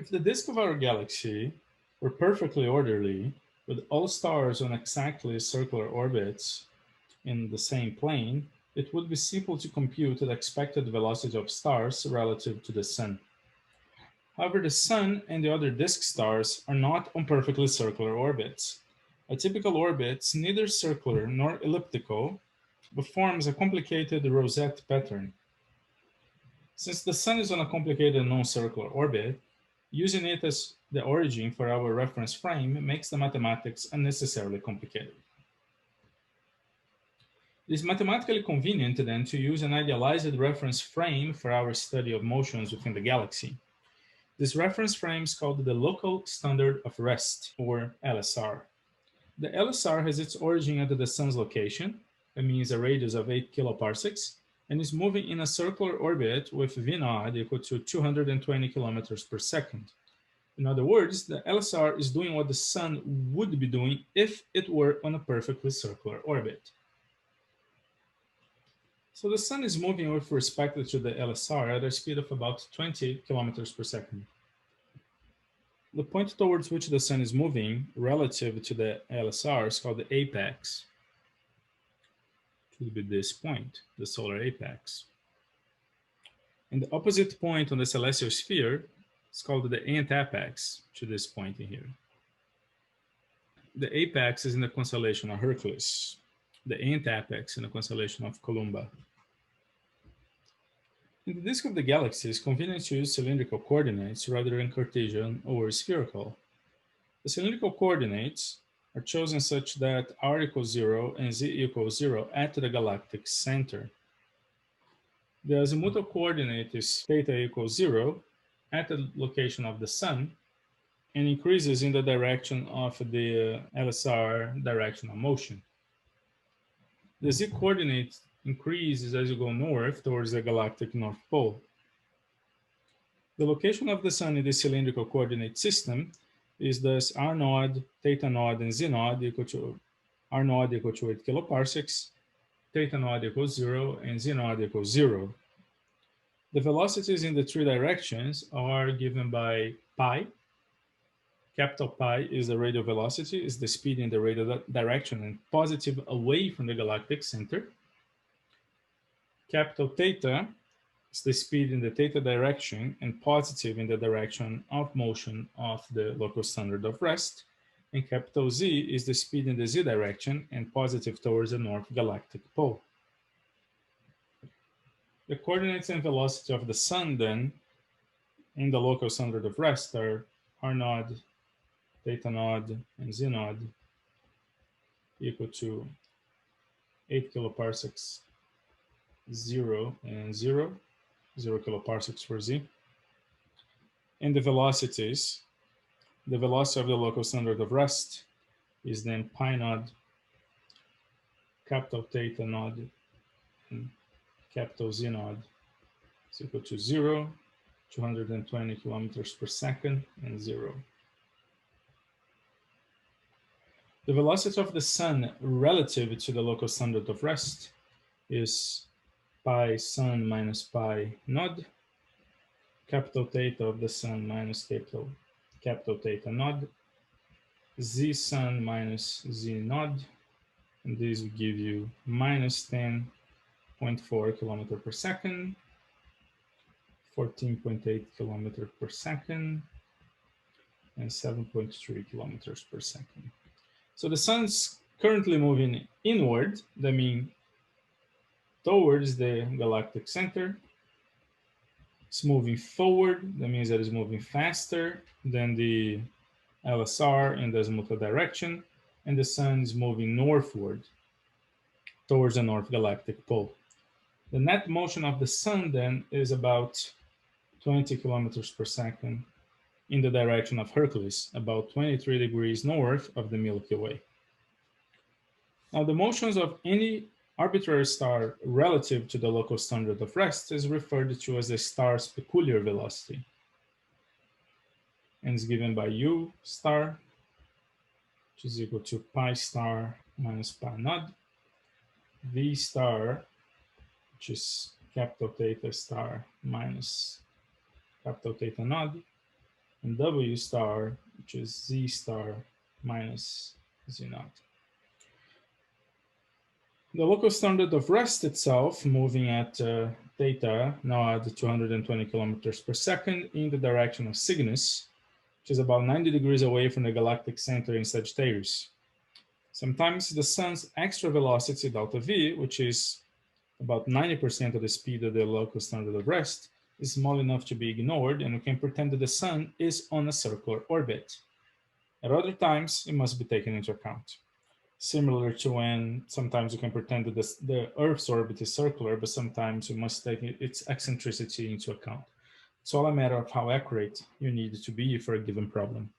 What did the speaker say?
If the disk of our galaxy were perfectly orderly, with all stars on exactly circular orbits in the same plane, it would be simple to compute the expected velocity of stars relative to the Sun. However, the Sun and the other disk stars are not on perfectly circular orbits. A typical orbit is neither circular nor elliptical, but forms a complicated rosette pattern. Since the Sun is on a complicated non-circular orbit, using it as the origin for our reference frame makes the mathematics unnecessarily complicated. It is mathematically convenient then to use an idealized reference frame for our study of motions within the galaxy. This reference frame is called the local standard of rest, or LSR. The LSR has its origin at the Sun's location, that means a radius of 8 kiloparsecs, and is moving in a circular orbit with v naught equal to 220 kilometers per second. In other words, the LSR is doing what the Sun would be doing if it were on a perfectly circular orbit. So the Sun is moving with respect to the LSR at a speed of about 20 kilometers per second. The point towards which the Sun is moving relative to the LSR is called the apex. It would be this point, the solar apex. And the opposite point on the celestial sphere is called the antapex to this point in here. The apex is in the constellation of Hercules, the antapex in the constellation of Columba. In the disk of the galaxy, it's convenient to use cylindrical coordinates rather than Cartesian or spherical. The cylindrical coordinates are chosen such that r equals 0 and z equals 0 at the galactic center. The azimuthal coordinate is theta equals 0 at the location of the Sun and increases in the direction of the LSR direction of motion. The z coordinate increases as you go north towards the galactic North Pole. The location of the Sun in the cylindrical coordinate system is thus r naught, theta naught, and z naught equal to r naught equal to 8 kiloparsecs, theta naught equals 0, and z naught equals 0. The velocities in the three directions are given by pi. Capital Pi is the radial velocity, is the speed in the radial direction and positive away from the galactic center. Capital Theta is the speed in the theta direction and positive in the direction of motion of the local standard of rest. And capital Z is the speed in the Z direction and positive towards the north galactic pole. The coordinates and velocity of the Sun then in the local standard of rest are r naught, theta naught, and z naught equal to 8 kiloparsecs 0 and 0, 0 kiloparsecs for z. And the velocities, the velocity of the local standard of rest is then pi naught, capital theta naught, and capital Z naught is equal to 0, 220 kilometers per second, and 0. The velocity of the Sun relative to the local standard of rest is pi Sun minus pi naught, capital theta of the Sun minus capital theta naught, z Sun minus z naught, and this will give you minus 10.4 kilometer per second, 14.8 kilometer per second, and 7.3 kilometers per second. So the Sun's currently moving inward, that means towards the galactic center. It's moving forward, that means that it's moving faster than the LSR in the azimuthal direction, and the Sun is moving northward towards the North Galactic Pole. The net motion of the Sun then is about 20 kilometers per second in the direction of Hercules, about 23 degrees north of the Milky Way. Now, the motions of any arbitrary star relative to the local standard of rest is referred to as the star's peculiar velocity, and is given by U star, which is equal to pi star minus pi naught, V star, which is capital theta star minus capital theta naught, and W star, which is Z star minus Z naught. The local standard of rest itself, moving at theta, now at 220 kilometers per second in the direction of Cygnus, which is about 90 degrees away from the galactic center in Sagittarius. Sometimes the sun's extra velocity, delta V, which is about 90% of the speed of the local standard of rest, is small enough to be ignored, and we can pretend that the sun is on a circular orbit. At other times, it must be taken into account. Similar to when sometimes you can pretend that the Earth's orbit is circular, but sometimes you must take its eccentricity into account. It's all a matter of how accurate you need to be for a given problem.